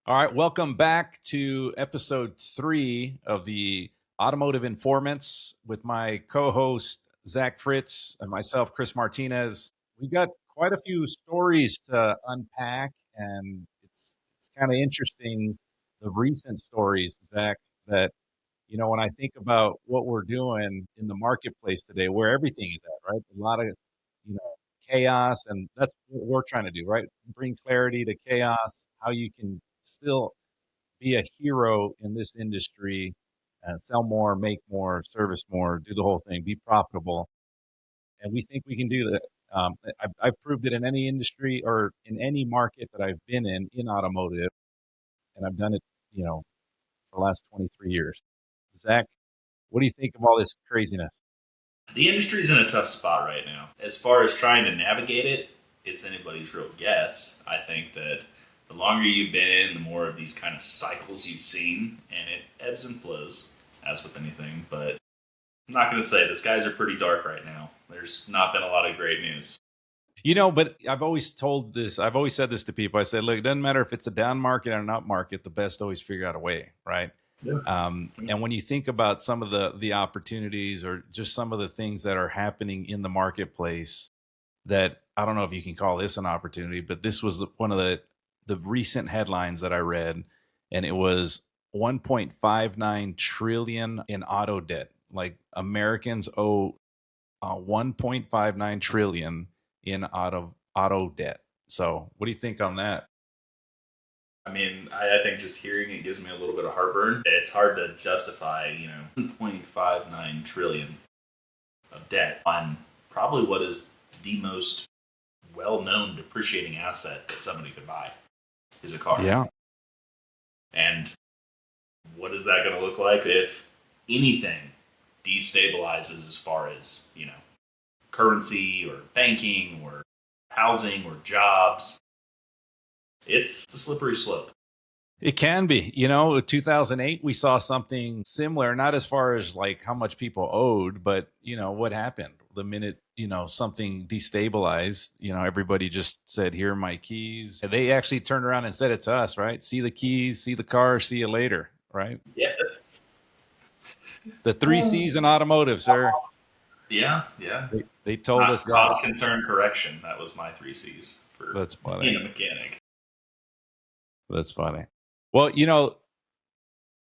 All right, welcome back to episode 3 of the Automotive Informants with my co-host Zach Fritz and myself, Chris Martinez. We got quite a few stories to unpack, and it's kind of interesting the recent stories, Zach. That when I think about what we're doing in the marketplace today, where everything is at, right? A lot of you know chaos, and that's what we're trying to do, right? Bring clarity to chaos. How you can still be a hero in this industry, sell more, make more, service more, do the whole thing, be profitable. And we think we can do that. I've proved it in any industry or in any market that I've been in automotive, and I've done it, for the last 23 years. Zach, what do you think of all this craziness? The industry's in a tough spot right now. As far as trying to navigate it, it's anybody's real guess. I think that the longer you've been in, the more of these kind of cycles you've seen, and it ebbs and flows, as with anything. But I'm not going to say the skies are pretty dark right now. There's not been a lot of great news. But I've always said this to people. I said, look, it doesn't matter if it's a down market or an up market, the best always figure out a way, right? Yeah. And when you think about some of the opportunities or just some of the things that are happening in the marketplace, that I don't know if you can call this an opportunity, but this was one of the recent headlines that I read, and it was 1.59 trillion in auto debt. Like Americans owe 1.59 trillion in auto debt. So, what do you think on that? I mean, I think just hearing it gives me a little bit of heartburn. It's hard to justify, 1.59 trillion of debt on probably what is the most well-known depreciating asset that somebody could buy is a car. Yeah. And what is that going to look like if anything destabilizes as far as, currency or banking or housing or jobs? It's a slippery slope. It can be. 2008, we saw something similar, not as far as like how much people owed, but, what happened the minute, something destabilized, everybody just said, here are my keys. And they actually turned around and said it to us, right? See the keys, see the car, see you later, right? Yes. The three C's in automotive, sir. Yeah, yeah. They told us that. Cause, concern, correction. That was my three C's for That's funny. being a mechanic. That's funny. Well,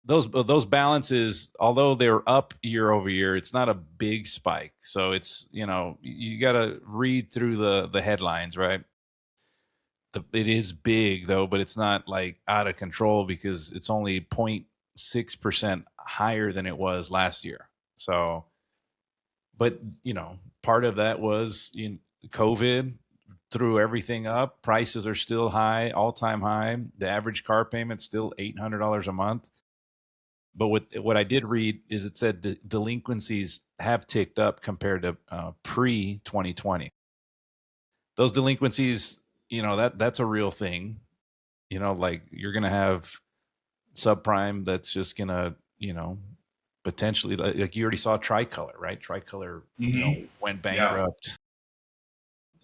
those balances, although they're up year over year, it's not a big spike. So it's you got to read through the headlines, right? It is big though, but it's not like out of control because it's only 0.6% higher than it was last year. So, but part of that was COVID threw everything up. Prices are still high, all time high. The average car payment still $800 a month. But what I did read is it said delinquencies have ticked up compared to pre 2020. Those delinquencies, that's a real thing. Like you're gonna have subprime that's just gonna, potentially, like you already saw Tricolor, right? Tricolor, Mm-hmm. went Yeah. bankrupt,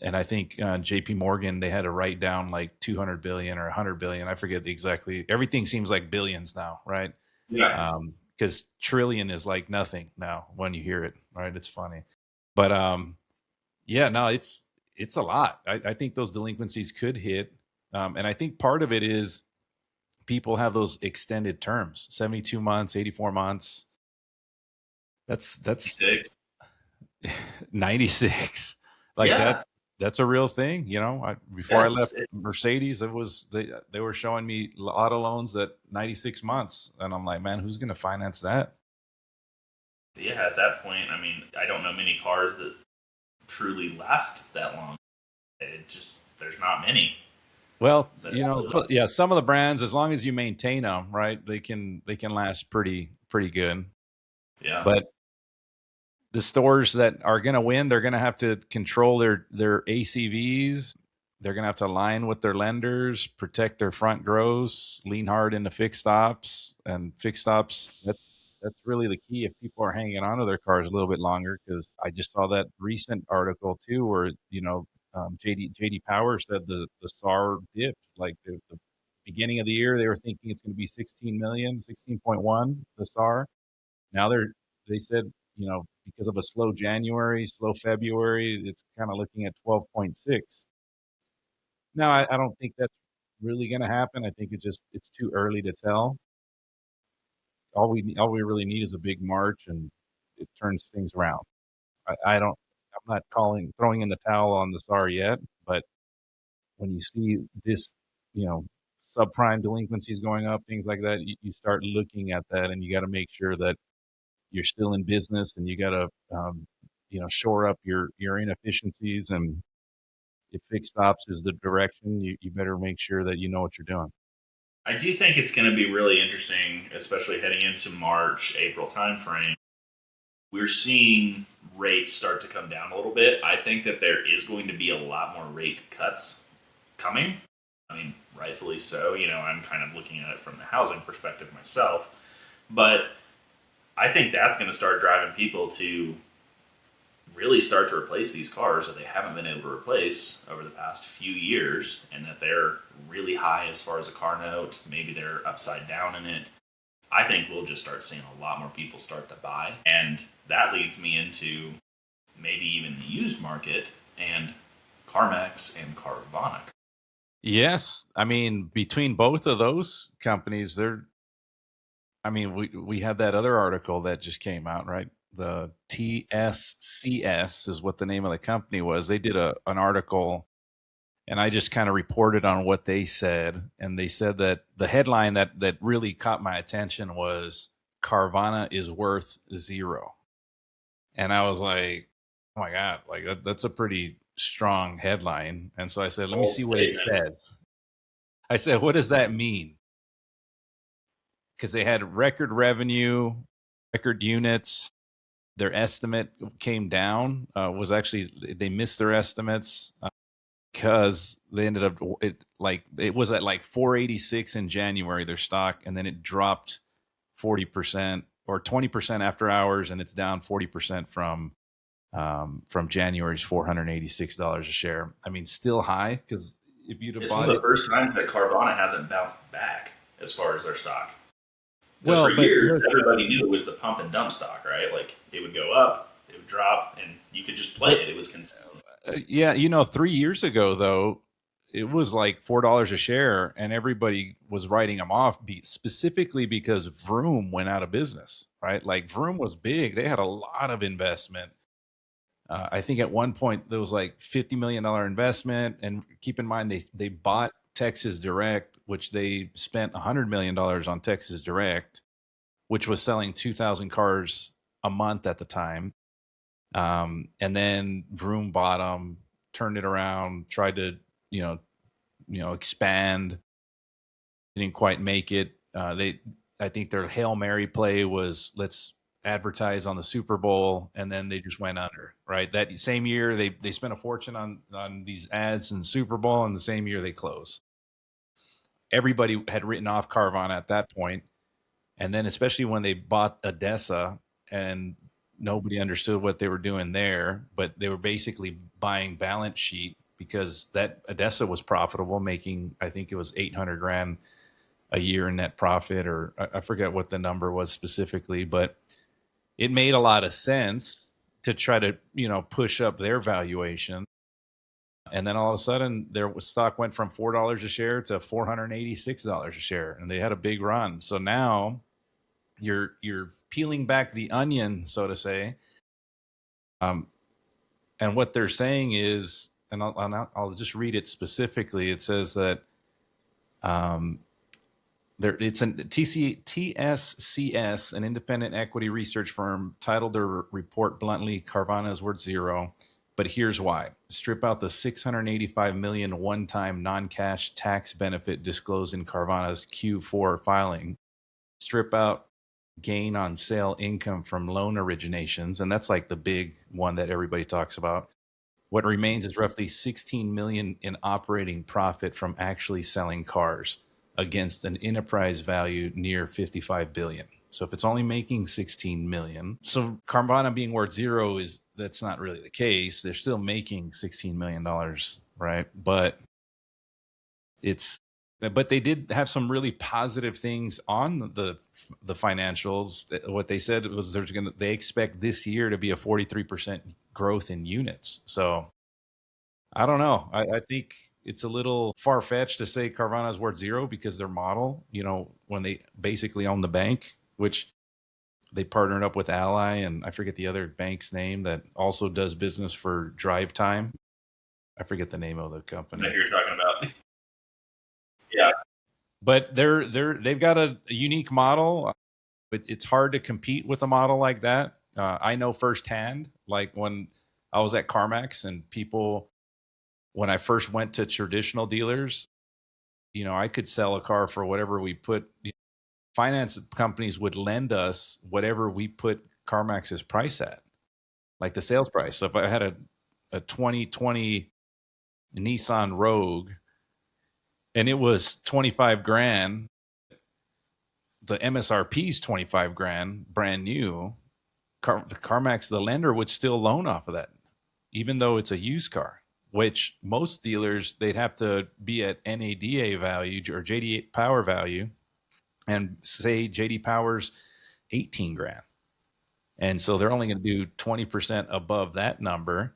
and I think J.P. Morgan, they had to write down like 200 billion or 100 billion. I forget exactly. Everything seems like billions now, right? Yeah. Because trillion is like nothing now when you hear it, right? It's funny, but yeah, no, it's a lot. I think those delinquencies could hit, and I think part of it is people have those extended terms, 72 months, 84 months. That's 6. 96, like that. Yeah. That's a real thing. Before I Yes. left Mercedes, it was they were showing me auto loans at 96 months, and I'm like, man, who's going to finance that? Yeah, at that point, I mean, I don't know many cars that truly last that long. It just, there's not many. Well, That, yeah, some of the brands, as long as you maintain them, right, they can last pretty good. yeah. But the stores that are going to win, they're going to have to control their ACVs. They're going to have to align with their lenders, protect their front gross, lean hard into fixed stops, and fixed stops. That's really the key if people are hanging on to their cars a little bit longer. Because I just saw that recent article too, where JD Power said the SAR dipped, like the Beginning of the year, they were thinking it's going to be 16 million, 16.1, the SAR. Now they said, because of a slow January, slow February, it's kind of looking at 12.6. Now, I don't think that's really going to happen. I think it's too early to tell. All we really need is a big March, and it turns things around. I don't. I'm not calling throwing in the towel on the SAR yet, but when you see this, you know, subprime delinquencies going up, things like that, you start looking at that, and you got to make sure that you're still in business, and you got to, shore up your inefficiencies. And if fixed ops is the direction, you better make sure that you know what you're doing. I do think it's going to be really interesting, especially heading into March, April timeframe. We're seeing rates start to come down a little bit. I think that there is going to be a lot more rate cuts coming. I mean, rightfully so. I'm kind of looking at it from the housing perspective myself. But I think that's going to start driving people to really start to replace these cars that they haven't been able to replace over the past few years, and that they're really high as far as a car note. Maybe they're upside down in it. I think we'll just start seeing a lot more people start to buy. And that leads me into maybe even the used market and CarMax and Carvana. Yes, I mean between both of those companies, I mean, we had that other article that just came out, right? The TSCS is what the name of the company was. They did an article, and I just kind of reported on what they said. And they said that the headline that really caught my attention was Carvana is worth zero. And I was like, oh my God, like that's a pretty strong headline. And so I said, let me Bold see what it statement. says. I said, what does that mean? Because they had record revenue, record units. Their estimate came down. Was actually they missed their estimates because they ended up it was at like 486 in January, their stock, and then it dropped 40% or 20% after hours, and it's down 40% from January's $486 a share. I mean, still high because if you'd have It's one bought of it, the first times that Carvana hasn't bounced back as far as their stock. Because for well, but years, look, everybody knew it was the pump and dump stock, right? Like it would go up, it would drop, and you could just play but it. It was consistent. yeah, 3 years ago though, it was like $4 a share, and everybody was writing them off, specifically because Vroom went out of business. Right, like Vroom was big; they had a lot of investment. I think at one point there was like $50 million investment, and keep in mind they bought Texas Direct, which they spent $100 million on Texas Direct, which was selling 2,000 cars a month at the time. And then Vroom bought them, turned it around, tried to you know expand, didn't quite make it. I think their Hail Mary play was let's advertise on the Super Bowl, and then they just went under. Right, that same year they spent a fortune on these ads in Super Bowl, and the same year they closed. Everybody had written off Carvana at that point, and then especially when they bought Odessa, and nobody understood what they were doing there, but they were basically buying balance sheet because that Odessa was profitable, making I think it was 800 grand a year in net profit, or I forget what the number was specifically, but it made a lot of sense to try to push up their valuation. And then all of a sudden, their stock went from $4 a share to $486 a share, and they had a big run. So now you're peeling back the onion, so to say. Um, and what they're saying is, and I'll just read it specifically. It says that it's an TSCS, an independent equity research firm, titled their report bluntly, Carvana is worth zero. But here's why. Strip out the $685 million one-time non-cash tax benefit disclosed in Carvana's Q4 filing. Strip out gain on sale income from loan originations, and that's like the big one that everybody talks about. What remains is roughly 16 million in operating profit from actually selling cars against an enterprise value near 55 billion. So if it's only making 16 million, so Carvana being worth zero that's not really the case. They're still making $16 million, right? But it's but they did have some really positive things on the financials. What they said was they expect this year to be a 43% growth in units. So I don't know. I think it's a little far fetched to say Carvana is worth zero because their model, when they basically own the bank, which they partnered up with Ally, and I forget the other bank's name that also does business for Drive Time. I forget the name of the I know company. who you're talking about. Yeah. But they've got a unique model. It's hard to compete with a model like that. I know firsthand, like when I was at CarMax and people, when I first went to traditional dealers, I could sell a car for whatever we put. Finance companies would lend us whatever we put CarMax's price at, like the sales price. So if I had a 2020 Nissan Rogue and it was 25 grand, the MSRP is 25 grand, brand new. CarMax, the lender, would still loan off of that, even though it's a used car, which most dealers, they'd have to be at NADA value or JD Power value and say JD Power's 18 grand. And so they're only going to do 20% above that number.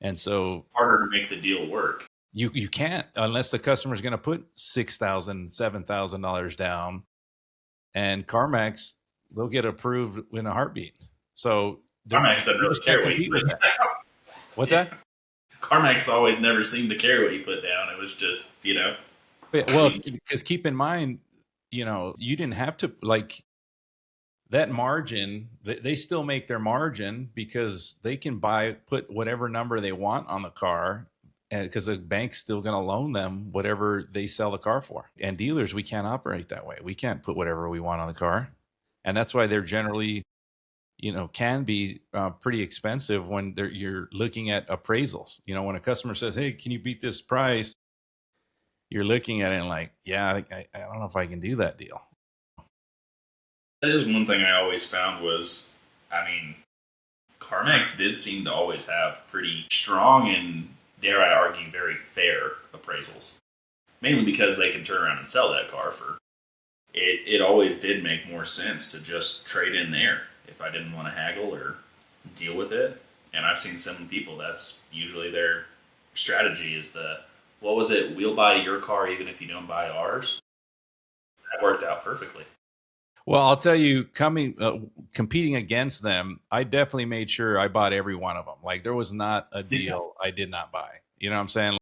And so Harder to make the deal work. you can't unless the customer's going to put $6,000, $7,000 down, and CarMax, they'll get approved in a heartbeat. So CarMax doesn't you really just can't care what you compete with put that. down. What's Yeah. that? CarMax always never seemed to care what you put down. It was just, Well, because keep in mind, you didn't have to like that margin. They still make their margin because they can put whatever number they want on the car, and because the bank's still going to loan them whatever they sell the car for. And dealers, we can't operate that way. We can't put whatever we want on the car, and that's why they're generally, can be pretty expensive when you're looking at appraisals. When a customer says, "Hey, can you beat this price?" You're looking at it and like, yeah, I don't know if I can do that deal. that is one thing I always found was, I mean, CarMax did seem to always have pretty strong and, dare I argue, very fair appraisals. Mainly because they can turn around and sell that car for it always did make more sense to just trade in there if I didn't want to haggle or deal with it. And I've seen some people that's usually their strategy is what was it? We'll buy your car even if you don't buy ours. That worked out perfectly. Well, I'll tell you, competing against them, I definitely made sure I bought every one of them. Like there was not a Yeah. deal I did not buy. You know what I'm saying?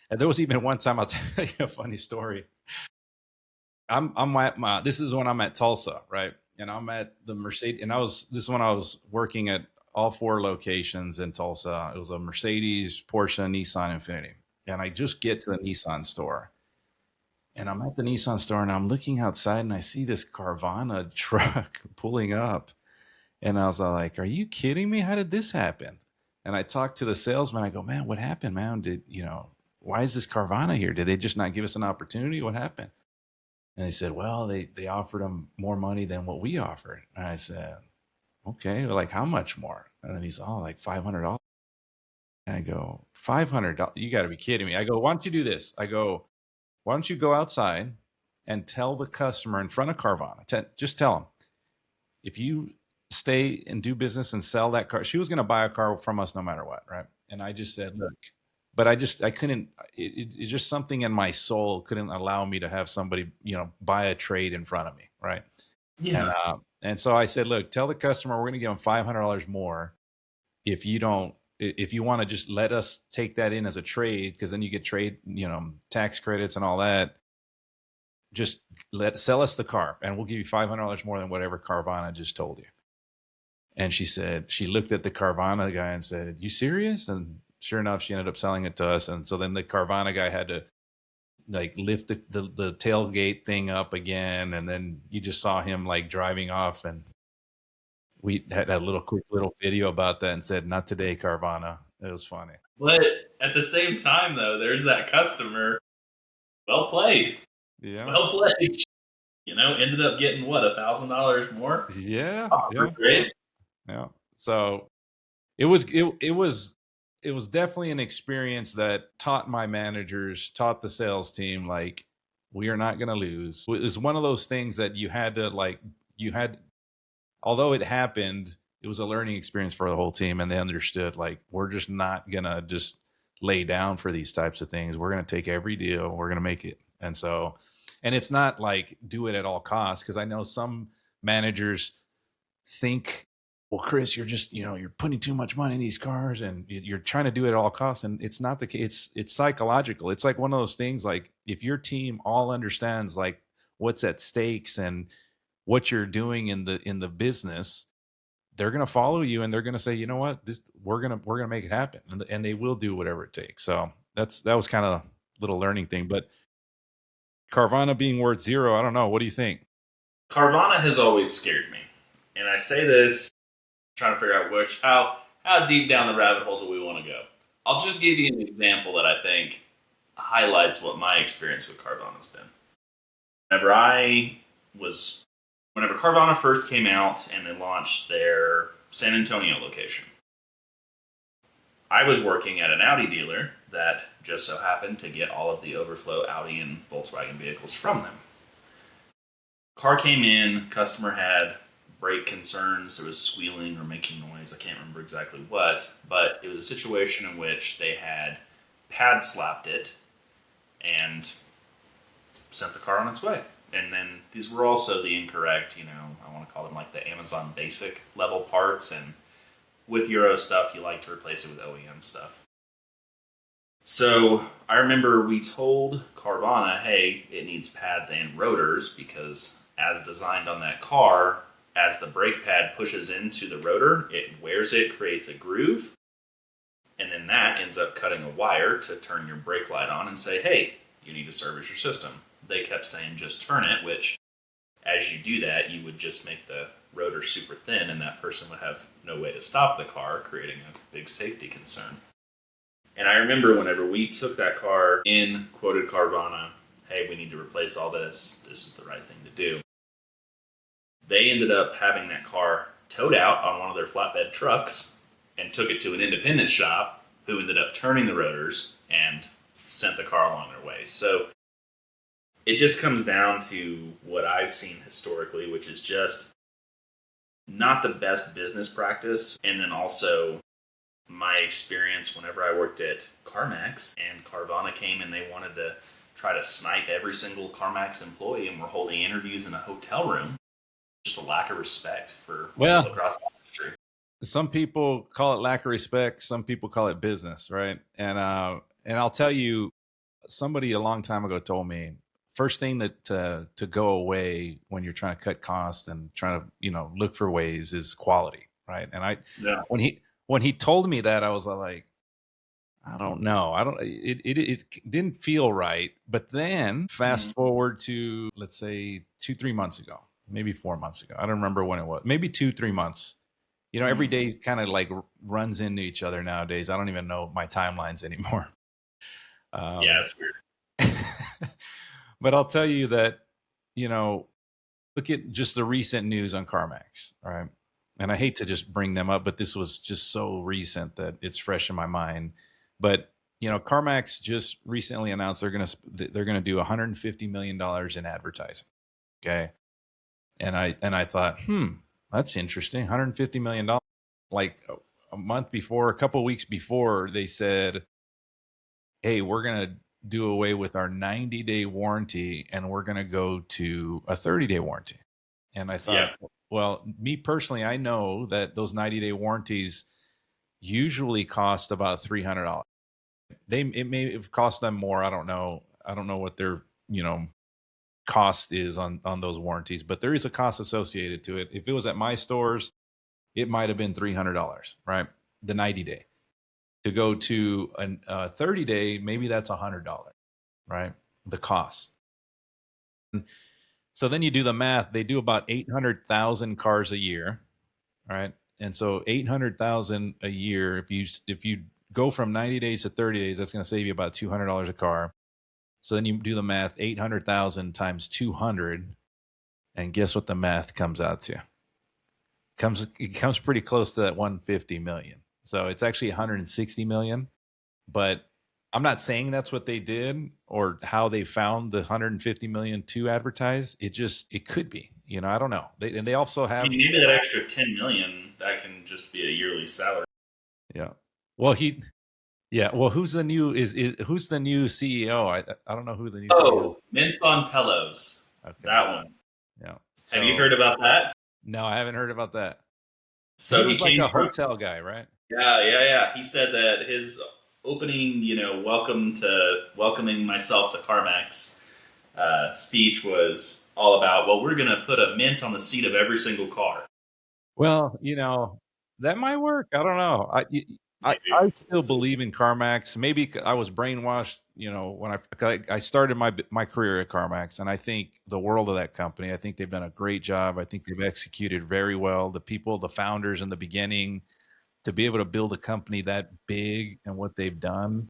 And there was even one time, I'll tell you a funny story. I'm at this is when I'm at Tulsa, right? And I'm at the Mercedes, and this is when I was working at all four locations in Tulsa. It was a Mercedes, Porsche, Nissan, Infiniti. And I just get to the Nissan store. And I'm at the Nissan store and I'm looking outside and I see this Carvana truck pulling up. And I was like, are you kidding me? How did this happen? And I talked to the salesman. I go, man, what happened, man? Why is this Carvana here? Did they just not give us an opportunity? What happened? And they said, well, they offered them more money than what we offered. And I said, okay, well, like how much more? And then he's all like $500. And I go, $500? You got to be kidding me. I go, why don't you do this? I go, why don't you go outside and tell the customer in front of Carvana, just tell them, if you stay and do business and sell that car, she was going to buy a car from us no matter what, right? And I just said, look, but I couldn't, it's just something in my soul couldn't allow me to have somebody, buy a trade in front of me, right? Yeah. And so I said, look, tell the customer we're going to give them $500 more if you want to just let us take that in as a trade, because then you get trade, tax credits and all that. Just sell us the car and we'll give you $500 more than whatever Carvana just told you. And she looked at the Carvana guy and said, you serious? And sure enough, she ended up selling it to us. And so then the Carvana guy had to like lift the tailgate thing up again. And then you just saw him like driving off, and we had a quick little video about that and said, not today, Carvana. It was funny. But at the same time, though, there's that customer. Well played. Yeah. Well played. Ended up getting what, $1,000 more? Yeah. Oh, Yeah. great. Yeah. So it was it was definitely an experience that taught my managers, taught the sales team, like, we are not going to lose. It was one of those things that you had to like, you had, although it happened, it was a learning experience for the whole team. And they understood, like, we're just not going to just lay down for these types of things. We're going to take every deal, we're going to make it. And so, and it's not like do it at all costs. Cause I know some managers think, well, Chris, you're just, you're putting too much money in these cars and you're trying to do it at all costs. And it's not the case. It's psychological. It's like one of those things, like if your team all understands like what's at stakes and what you're doing in the business, they're going to follow you and they're going to say, you know what, this, we're going to make it happen. And they will do whatever it takes. So that was kind of a little learning thing, but Carvana being worth zero, I don't know. What do you think? Carvana has always scared me. And I say this trying to figure out how deep down the rabbit hole do we want to go. I'll just give you an example that I think highlights what my experience with Carvana's been. Whenever I was Whenever Carvana first came out and they launched their San Antonio location, I was working at an Audi dealer that just so happened to get all of the overflow Audi and Volkswagen vehicles from them. Car came in, customer had brake concerns, there was squealing or making noise, I can't remember exactly what, but it was a situation in which they had pad slapped it and sent the car on its way. And then these were also the incorrect, I want to call them like the Amazon basic level parts. And with Euro stuff, you like to replace it with OEM stuff. So I remember we told Carvana, hey, it needs pads and rotors because as designed on that car, as the brake pad pushes into the rotor, it wears it, creates a groove. And then that ends up cutting a wire to turn your brake light on and say, hey, you need to service your system. They kept saying just turn it, which as you do that, you would just make the rotor super thin and that person would have no way to stop the car, creating a big safety concern. And I remember whenever we took that car in, quoted Carvana, hey, we need to replace all this. This is the right thing to do. They ended up having that car towed out on one of their flatbed trucks and took it to an independent shop who ended up turning the rotors and sent the car along their way. So it just comes down to what I've seen historically, which is just not the best business practice. And then also my experience whenever I worked at CarMax and Carvana came and they wanted to try to snipe every single CarMax employee and were holding interviews in a hotel room. Just a lack of respect for Well, people across the industry. some people call it lack of respect. Some people call it business, right? And I'll tell you, somebody a long time ago told me first thing to go away when you're trying to cut costs and trying to look for ways is quality, right? And Yeah. when he told me that, I was like, I don't know, I don't it didn't feel right. But then Mm-hmm. fast forward to, let's say, 2-3 months ago, maybe 4 months ago, I don't remember when it was, maybe 2-3 months. Every Mm-hmm. day kind of like runs into each other nowadays. I don't even know my timelines anymore. Yeah, um it's weird. but I'll tell you that, look at just the recent news on CarMax, right? And I hate to just bring them up, but this was just so recent that it's fresh in my mind. But CarMax just recently announced they're gonna do $150 million in advertising. Okay, and I thought, that's interesting. $150 million. Like a month before, a couple of weeks before, they said, hey, we're gonna do away with our 90-day warranty and we're gonna go to a 30-day warranty. And I Yeah. thought, well, me personally, I know that those 90-day warranties usually cost about $300. It may have cost them more. I don't know. I don't know what their cost is on those warranties, but there is a cost associated to it. If it was at my stores, it might have been $300, right? The 90-day. To go to a 30-day, maybe that's $100, right? The cost. So then you do the math. They do about 800,000 cars a year, right? And so 800,000 a year. If you go from 90 days to 30 days, that's going to save you about $200 a car. So then you do the math: 800,000 times 200, and guess what the math comes out to? It comes pretty close to that 150 million. So it's actually 160 million. But I'm not saying that's what they did or how they found the 150 million to advertise. It could be. I don't know. And they also I have. mean, maybe that extra 10 million that can just be a yearly salary. Yeah. Well, yeah. Well, who's the new CEO? I don't know who the new CEO. Oh, mints on pillows. Okay. That one. Yeah. Have you So heard about that? no, I haven't heard about that. He So he was like came a from. hotel guy, right? Yeah. He said that his opening, welcoming myself to CarMax speech was all about, well, we're going to put a mint on the seat of every single car. Well, that might work. I don't know. Maybe. I We'll still see. believe in CarMax. Maybe I was brainwashed, when I started my career at CarMax, and I think the world of that company. I think they've done a great job. I think they've executed very well. The people, the founders in the beginning, to be able to build a company that big and what they've done.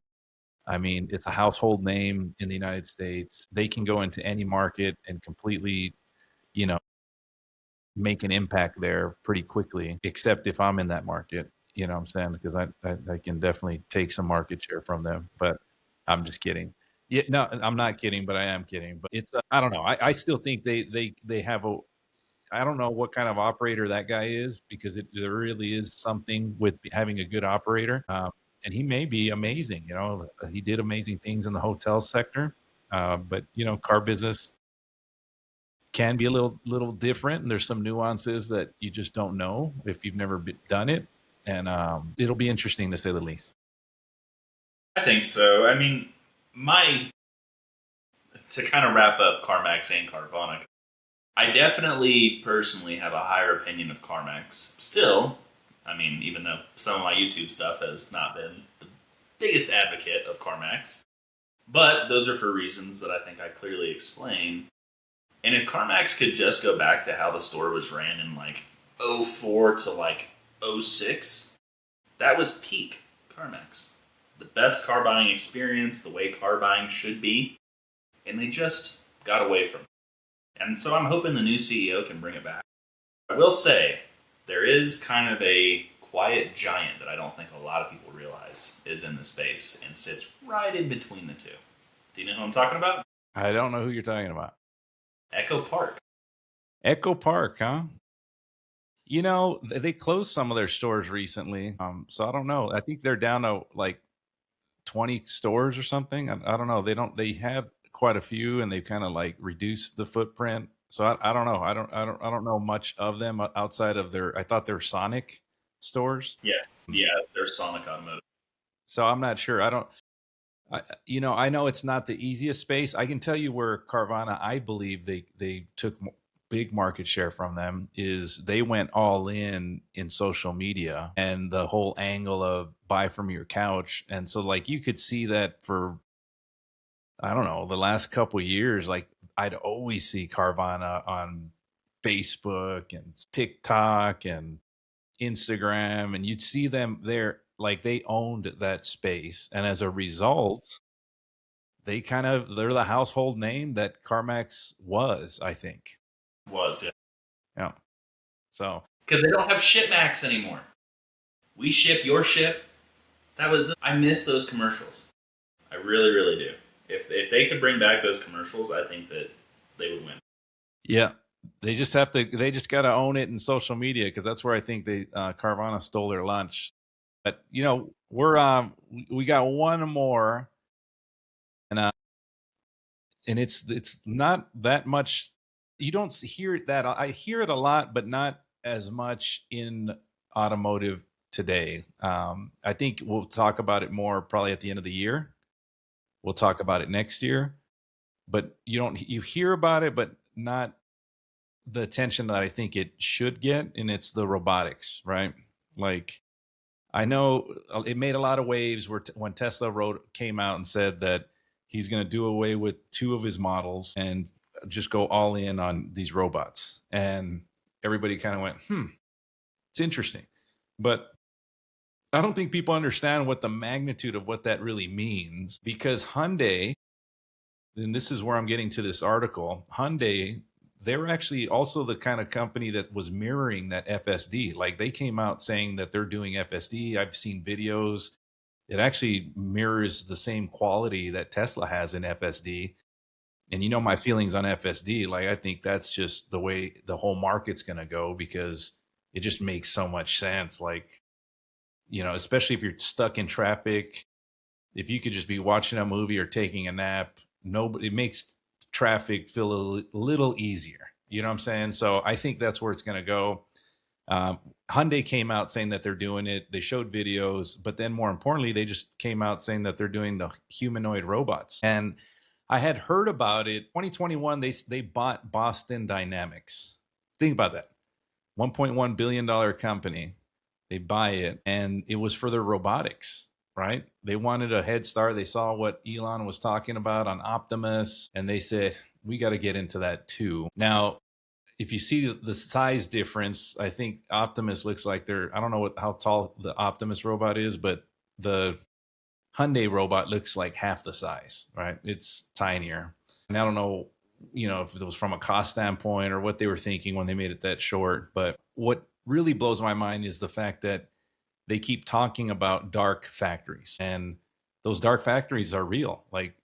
I mean, it's a household name in the United States. They can go into any market and completely, you know, make an impact there pretty quickly, except if I'm in that market, you know what I'm saying? Because I can definitely take some market share from them, but I'm just kidding. Yeah, no, I'm not kidding, but I am kidding. But I don't know. I still think they have I don't know what kind of operator that guy is because there really is something with having a good operator. And he may be amazing. He did amazing things in the hotel sector. But car business can be a little different, and there's some nuances that you just don't know if you've never done it, and it'll be interesting to say the least. I think so. I mean, my to kind of wrap up CarMax and Carvana, I definitely personally have a higher opinion of CarMax. Still, I mean, even though some of my YouTube stuff has not been the biggest advocate of CarMax, but those are for reasons that I think I clearly explain. And if CarMax could just go back to how the store was ran in like '04 to like '06, that was peak CarMax. The best car buying experience, the way car buying should be, and they just got away from it. And so I'm hoping the new CEO can bring it back. I will say, there is kind of a quiet giant that I don't think a lot of people realize is in the space and sits right in between the two. Do you know who I'm talking about? I don't know who you're talking about. Echo Park. Echo Park, huh? They closed some of their stores recently, so I don't know. I think they're down to like 20 stores or something. I don't know. They had quite a few, and they've kind of like reduced the footprint. So I don't know. I don't know much of them outside of I thought they're Sonic stores. Yes. Yeah, there's Sonic Automotive. So I'm not sure. I know it's not the easiest space. I can tell you where Carvana, I believe they took big market share from them is they went all in social media and the whole angle of buy from your couch. And so like you could see that for, I don't know, the last couple of years, like I'd always see Carvana on Facebook and TikTok and Instagram, and you'd see them there, like they owned that space. And as a result, they're the household name that CarMax was, I think. Was, yeah. Yeah. So Because they don't have Shipmax anymore. We ship your ship. I miss those commercials. I really, really do. If they could bring back those commercials, I think that they would win. yeah, they just got to own it in social media because that's where I think Carvana stole their lunch. But we got one more, and it's not that much. You don't hear it that I hear it a lot, but not as much in automotive today. I think we'll talk about it more probably at the end of the year. We'll talk about it next year, but you hear about it, but not the attention that I think it should get, and it's the robotics, right? Like I know it made a lot of waves when Tesla came out and said that he's going to do away with two of his models and just go all in on these robots. And everybody kind of went, it's interesting. But I don't think people understand what the magnitude of what that really means because Hyundai, and this is where I'm getting to this article, Hyundai, they're actually also the kind of company that was mirroring that FSD. Like they came out saying that they're doing FSD. I've seen videos. It actually mirrors the same quality that Tesla has in FSD. And you know my feelings on FSD. Like I think that's just the way the whole market's going to go because it just makes so much sense. Like, especially if you're stuck in traffic, if you could just be watching a movie or taking a nap, nobody, it makes traffic feel a little easier. You know what I'm saying? So I think that's where it's going to go. Hyundai came out saying that they're doing it. They showed videos, but then more importantly, they just came out saying that they're doing the humanoid robots. And I had heard about it. 2021, they bought Boston Dynamics. Think about that. $1.1 billion company. They buy it, and it was for their robotics, right? They wanted a head start. They saw what Elon was talking about on Optimus, and they said, we got to get into that too. Now, if you see the size difference, I think Optimus looks like I don't know how tall the Optimus robot is, but the Hyundai robot looks like half the size, right? It's tinier. And I don't know, if it was from a cost standpoint or what they were thinking when they made it that short. But what really blows my mind is the fact that they keep talking about dark factories, and those dark factories are real. Like,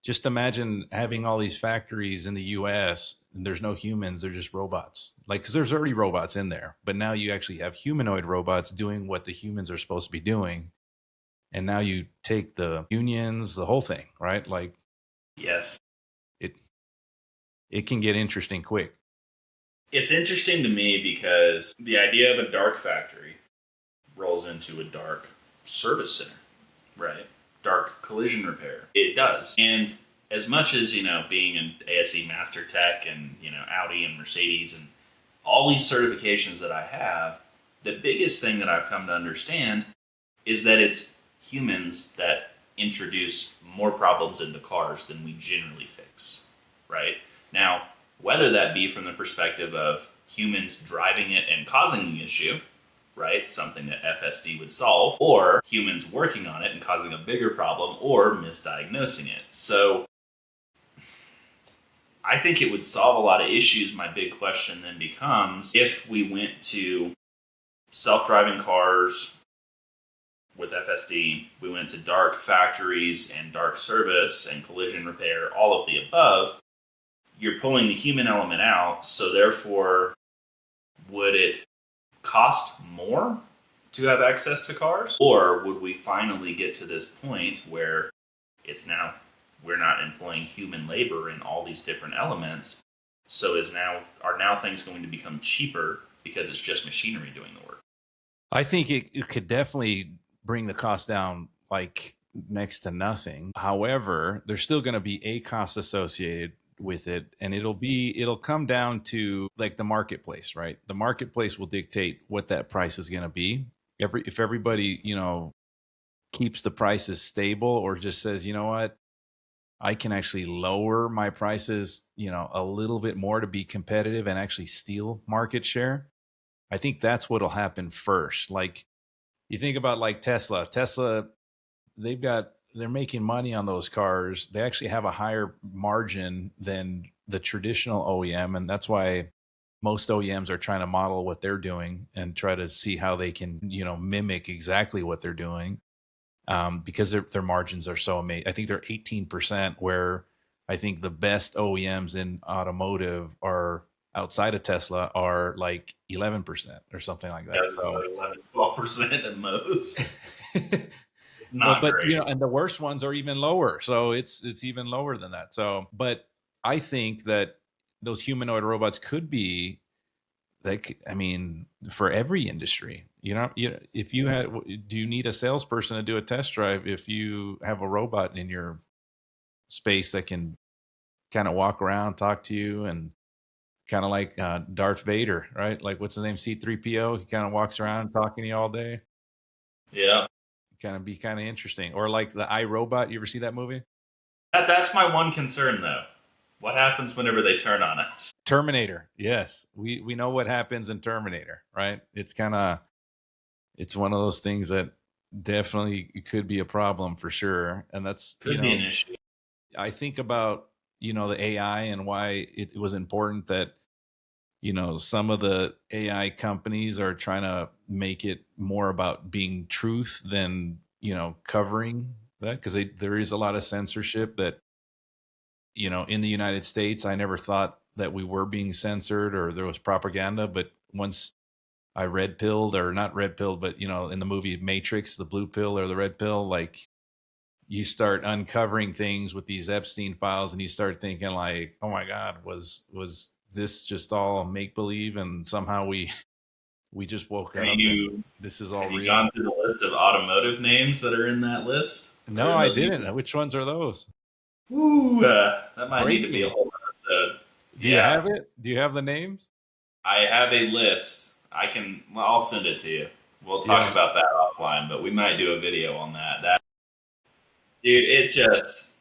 just imagine having all these factories in the US and there's no humans, they're just robots. Like, because there's already robots in there, but now you actually have humanoid robots doing what the humans are supposed to be doing. And now you take the unions, the whole thing, right? Like, Yes. it it can get interesting quick. It's interesting to me because the idea of a dark factory rolls into a dark service center, right? Dark collision repair. It does. And as much as, being an ASE Master Tech and, Audi and Mercedes and all these certifications that I have, the biggest thing that I've come to understand is that it's humans that introduce more problems into cars than we generally fix, right? Now, whether that be from the perspective of humans driving it and causing the issue, right? Something that FSD would solve, or humans working on it and causing a bigger problem or misdiagnosing it. So I think it would solve a lot of issues. My big question then becomes if we went to self driving cars with FSD, we went to dark factories and dark service and collision repair, all of the above, you're pulling the human element out. So therefore, would it cost more to have access to cars? Or would we finally get to this point where it's now we're not employing human labor in all these different elements? So are now things going to become cheaper because it's just machinery doing the work? I think it could definitely bring the cost down like next to nothing. However, there's still going to be a cost associated with it, and it'll come down to like the marketplace, right? The marketplace will dictate what that price is going to be. If everybody, keeps the prices stable or just says, you know what, I can actually lower my prices, a little bit more to be competitive and actually steal market share. I think that's what'll happen first. Like, you think about like Tesla, they're making money on those cars. They actually have a higher margin than the traditional OEM, and that's why most OEMs are trying to model what they're doing and try to see how they can, mimic exactly what they're doing, because their margins are so amazing. I think they're 18%, where I think the best OEMs in automotive are outside of Tesla are like 11% or something like Yeah, that. it's So like 11, 12% at most. It's well, not but great. and the worst ones are even lower. So it's even lower than that. So, but I think that those humanoid robots could be like, I mean, for every industry. If you had, do you need a salesperson to do a test drive if you have a robot in your space that can kind of walk around, talk to you, and kind of like Darth Vader, right? Like, what's his name? C3PO. He kind of walks around talking to you all day. Yeah. Kind of be kind of interesting. Or like the iRobot. You ever see that movie? That's my one concern, though. What happens whenever they turn on us? Terminator. Yes, we know what happens in Terminator, right? It's one of those things that definitely could be a problem for sure. And that's, Could be an issue. I think about, the AI and why it was important that some of the AI companies are trying to make it more about being truth than covering that, because there is a lot of censorship that in the United States. I never thought that we were being censored or there was propaganda, but once I red pilled, or not red pilled, but in the movie Matrix, the blue pill or the red pill, like you start uncovering things with these Epstein files, and you start thinking like, oh my God, was this just all make believe, and somehow we just woke Have up and you this is all have you real? gone through the list of automotive names that are in that list? Or No, in I those? didn't. Which ones are those? Ooh, that might need Break to be a me. whole episode. Do you Yeah, have it? Do you have the names? I have a list. I'll send it to you. We'll talk Yeah, about that offline, but we might do a video on that. Dude, it just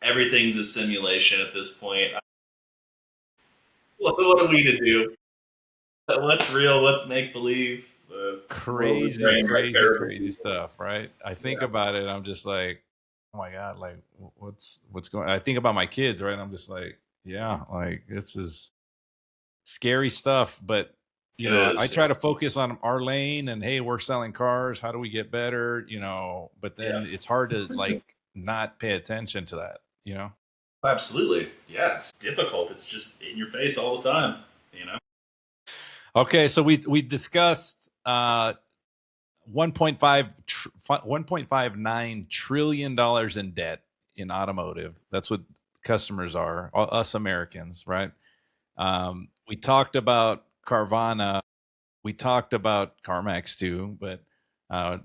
everything's a simulation at this point. What are we to do? What's real? What's make believe? We're crazy, betraying our crazy, terrible crazy people. stuff, right? I think Yeah, about it, I'm just like, oh my God, like what's going, I think about my kids, right? I'm just like, yeah, like this is scary stuff. But it I is. try to focus on our lane and, hey, we're selling cars, how do we get better, but Yeah, then it's hard to like not pay attention to that. absolutely. Yeah, it's difficult. It's just in your face all the time. You know. Okay, so we discussed 1.59 trillion dollars in debt in automotive. That's what customers are, us Americans, right? We talked about Carvana. We talked about CarMax too, but uh,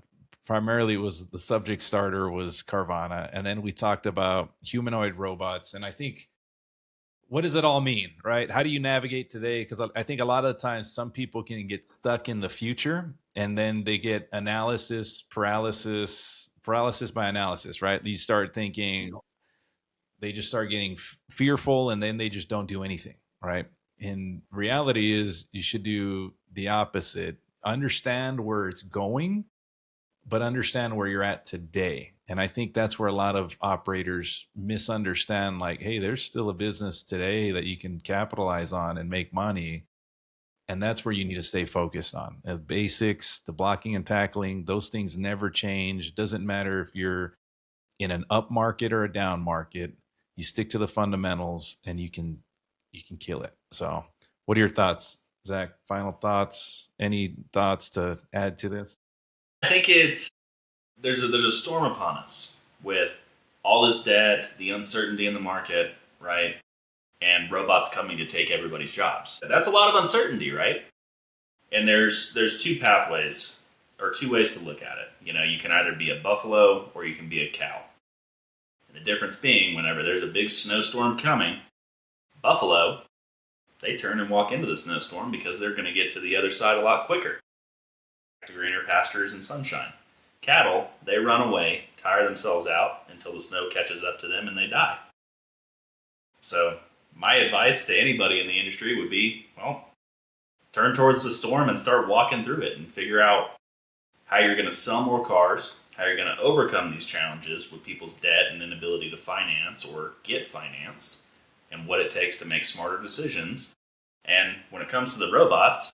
primarily was the subject starter was Carvana, and then we talked about humanoid robots. And I think, what does it all mean, right? How do you navigate today? Because I think a lot of the times some people can get stuck in the future, and then they get paralysis by analysis, right? You start thinking, they just start getting fearful, and then they just don't do anything, right? And reality is you should do the opposite. Understand where it's going, but understand where you're at today. And I think that's where a lot of operators misunderstand, like, hey, there's still a business today that you can capitalize on and make money. And that's where you need to stay focused on the basics, the blocking and tackling. Those things never change. Doesn't matter if you're in an up market or a down market. You stick to the fundamentals, and you can kill it. So what are your thoughts, Zach? Final thoughts? Any thoughts to add to this? I think it's there's a storm upon us with all this debt, the uncertainty in the market, right? And robots coming to take everybody's jobs. That's a lot of uncertainty, right? And there's two pathways or two ways to look at it. You can either be a buffalo or you can be a cow. And the difference being, whenever there's a big snowstorm coming, buffalo, they turn and walk into the snowstorm because they're going to get to the other side a lot quicker, to greener pastures and sunshine. Cattle, they run away, tire themselves out until the snow catches up to them and they die. So, my advice to anybody in the industry would be, well, turn towards the storm and start walking through it and figure out how you're going to sell more cars, how you're going to overcome these challenges with people's debt and inability to finance or get financed, and what it takes to make smarter decisions. And when it comes to the robots,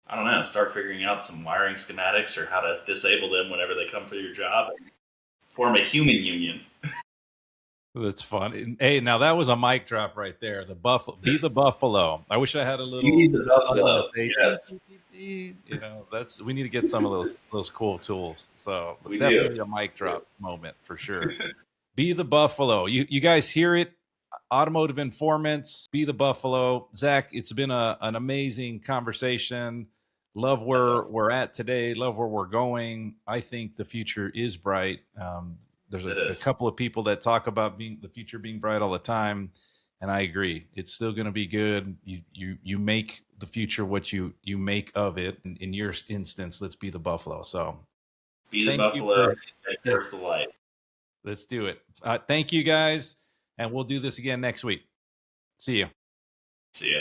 I don't know, start figuring out some wiring schematics or how to disable them whenever they come for your job. Form a human union. That's fun. Hey, now that was a mic drop right there. The buffalo, be the buffalo. I wish I had a You little need the button to buffalo. say, dee, Yes, dee, dee, dee. That's, we need to get some of those cool tools. So we do. definitely a mic drop moment for sure. Be the buffalo. You guys hear it? Automotive informants. Be the buffalo. Zach, it's been an amazing conversation. Love Yes, where sir. we're at today. Love where we're going. I think the future is bright. There's It a is. couple of people that talk about the future being bright all the time, and I agree. It's still going to be good. You make the future what you make of it. In your instance, let's be the buffalo. So Be the thank you buffalo for, and yeah, curse the light. let's do it. Thank you guys, and we'll do this again next week. See you. See ya.